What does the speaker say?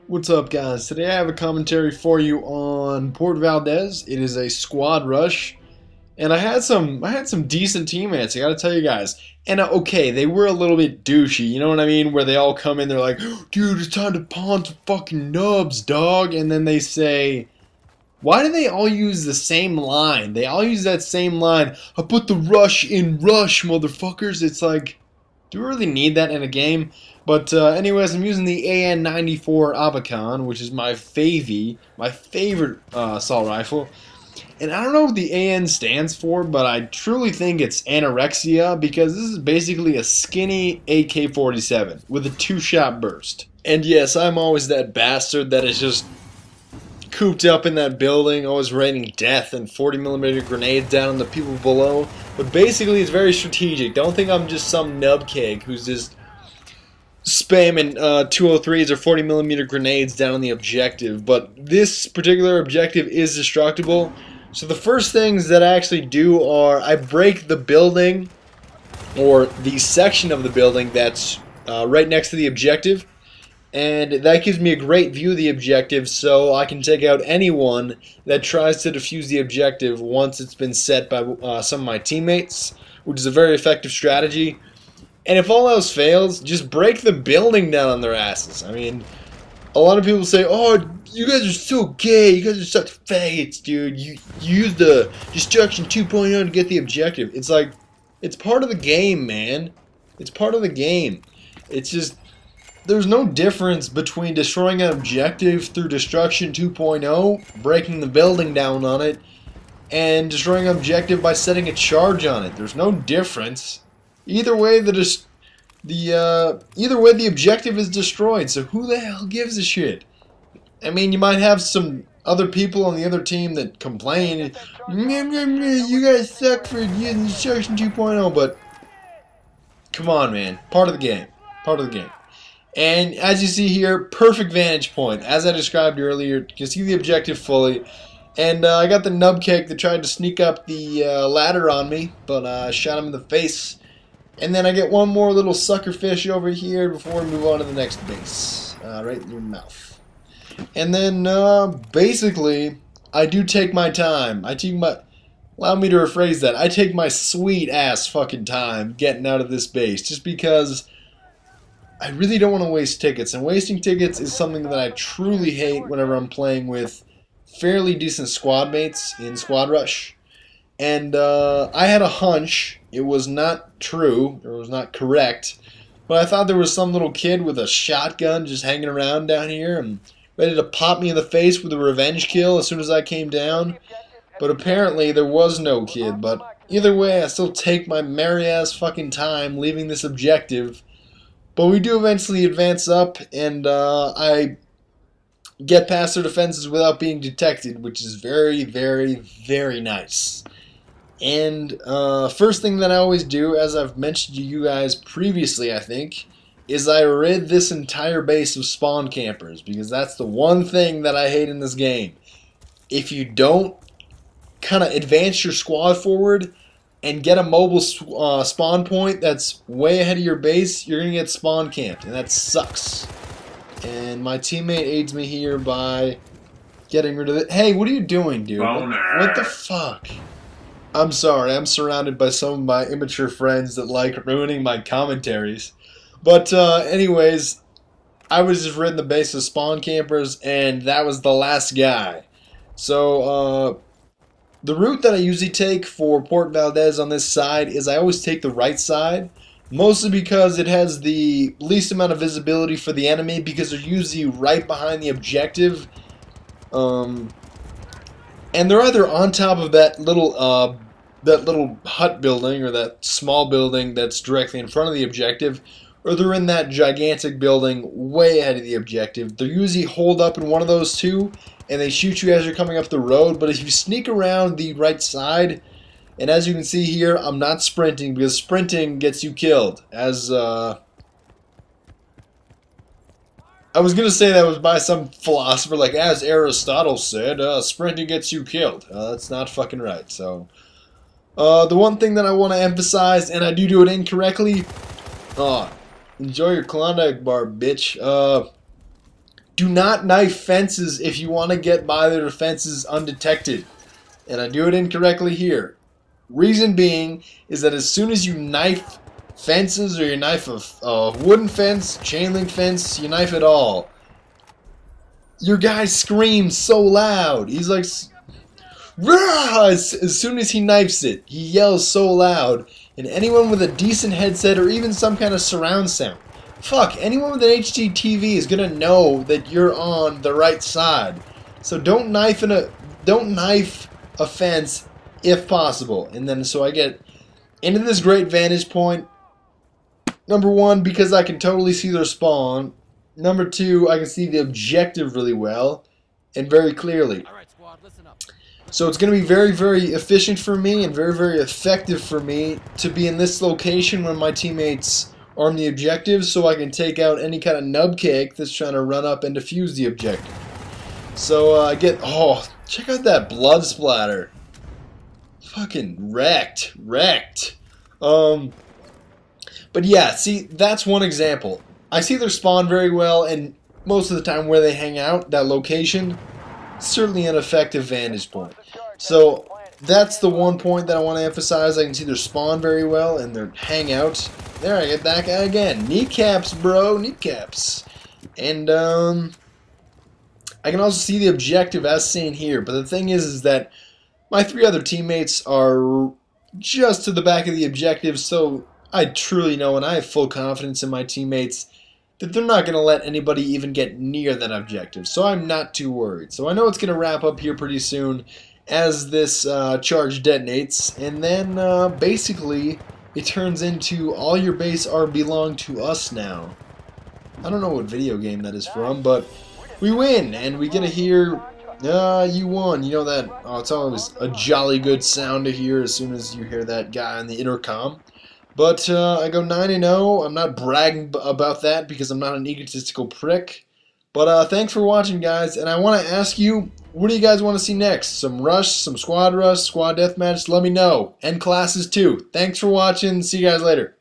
What's up, guys? Today I have a commentary for you on Port Valdez. It is a squad rush, and I had some decent teammates. I got to tell you guys. And okay, they were a little bit douchey. You know what I mean? Where they all come in, they're like, "Dude, it's time to pawn some fucking nubs, dog." And then they say, "Why do they all use the same line? They all use that same line. I put the rush in rush, motherfuckers." It's like, do we really need that in a game? But anyways, I'm using the AN-94 Abacon, which is my favorite assault rifle. And I don't know what the AN stands for, but I truly think it's anorexia because this is basically a skinny AK-47 with a two-shot burst. And yes, I'm always that bastard that is just cooped up in that building, always raining death and 40mm grenades down on the people below. But basically, it's very strategic. Don't think I'm just some nubcake who's just spamming 203s or 40mm grenades down on the objective. But this particular objective is destructible. So the first things that I actually do are I break the building or the section of the building that's right next to the objective. And that gives me a great view of the objective, so I can take out anyone that tries to defuse the objective once it's been set by some of my teammates, which is a very effective strategy. And if all else fails, just break the building down on their asses. I mean, a lot of people say, "Oh, you guys are so gay, you guys are such faggots, dude. You used the Destruction 2.0 to get the objective." It's like, it's part of the game, man. It's part of the game. It's just, there's no difference between destroying an objective through Destruction 2.0, breaking the building down on it, and destroying an objective by setting a charge on it. There's no difference. Either way, the objective is destroyed. So who the hell gives a shit? I mean, you might have some other people on the other team that complain, "You guys suck for using Destruction 2.0," but come on, man. Part of the game. Part of the game. And as you see here, perfect vantage point. As I described earlier, you can see the objective fully. And I got the nubcake that tried to sneak up the ladder on me, but I shot him in the face. And then I get one more little sucker fish over here before we move on to the next base. Right in your mouth. And then basically, I do take my time. Allow me to rephrase that. I take my sweet ass fucking time getting out of this base, just because I really don't want to waste tickets, and wasting tickets is something that I truly hate whenever I'm playing with fairly decent squad mates in Squad Rush. And I had a hunch. It was not true, or it was not correct, but I thought there was some little kid with a shotgun just hanging around down here and ready to pop me in the face with a revenge kill as soon as I came down. But apparently there was no kid. But either way, I still take my merry ass fucking time leaving this objective. But we do eventually advance up, and I get past their defenses without being detected, which is very, very, very nice. And first thing that I always do, as I've mentioned to you guys previously, I think, is I rid this entire base of spawn campers, because that's the one thing that I hate in this game. If you don't kind of advance your squad forward and get a mobile spawn point that's way ahead of your base, you're going to get spawn camped, and that sucks. And my teammate aids me here by getting rid of it. Hey, what are you doing, dude? What the fuck? I'm sorry, I'm surrounded by some of my immature friends that like ruining my commentaries. But anyways, I was just ridding the base of spawn campers, and that was the last guy. So, the route that I usually take for Port Valdez on this side is I always take the right side, mostly because it has the least amount of visibility for the enemy, because they're usually right behind the objective. And they're either on top of that little hut building, or that small building that's directly in front of the objective, or they're in that gigantic building way ahead of the objective. They're usually holed up in one of those two, and they shoot you as you're coming up the road. But if you sneak around the right side, and as you can see here, I'm not sprinting, because sprinting gets you killed. As I was going to say that was by some philosopher, like, as Aristotle said, sprinting gets you killed. That's not fucking right. So the one thing that I want to emphasize, and I do it incorrectly, enjoy your Klondike bar, bitch. Do not knife fences if you want to get by their defenses undetected. And I do it incorrectly here. Reason being is that as soon as you knife fences, or you knife a wooden fence, chain link fence, you knife it all, your guy screams so loud. He's like, "Rah!" As soon as he knifes it, he yells so loud. And anyone with a decent headset or even some kind of surround sound, fuck, anyone with an HD TV is gonna know that you're on the right side. So don't knife a fence if possible. And then so I get into this great vantage point. Number one, because I can totally see their spawn. Number two, I can see the objective really well and very clearly. All right, squad, listen up. So it's going to be very, very efficient for me and very, very effective for me to be in this location when my teammates arm the objectives, so I can take out any kind of nubcake that's trying to run up and defuse the objective. So I get, oh, check out that blood splatter. Fucking wrecked. But yeah, see, that's one example. I see their spawn very well, and most of the time where they hang out, that location, certainly an effective vantage point. So that's the one point that I want to emphasize. I can see their spawn very well and their hangout. There, I get that guy again. Kneecaps, bro, kneecaps. And I can also see the objective as seen here. But the thing is that my three other teammates are just to the back of the objective, so I truly know, and I have full confidence in my teammates, that they're not going to let anybody even get near that objective. So I'm not too worried. So I know it's going to wrap up here pretty soon as this charge detonates. And then basically it turns into all your base are belong to us now. I don't know what video game that is from, but we win. And we get to hear, you won. You know that, oh, it's always a jolly good sound to hear as soon as you hear that guy on the intercom. But I go 9-0. I'm not bragging about that because I'm not an egotistical prick. But thanks for watching, guys. And I want to ask you, what do you guys want to see next? Some rush, some squad deathmatch? Let me know. And classes too. Thanks for watching. See you guys later.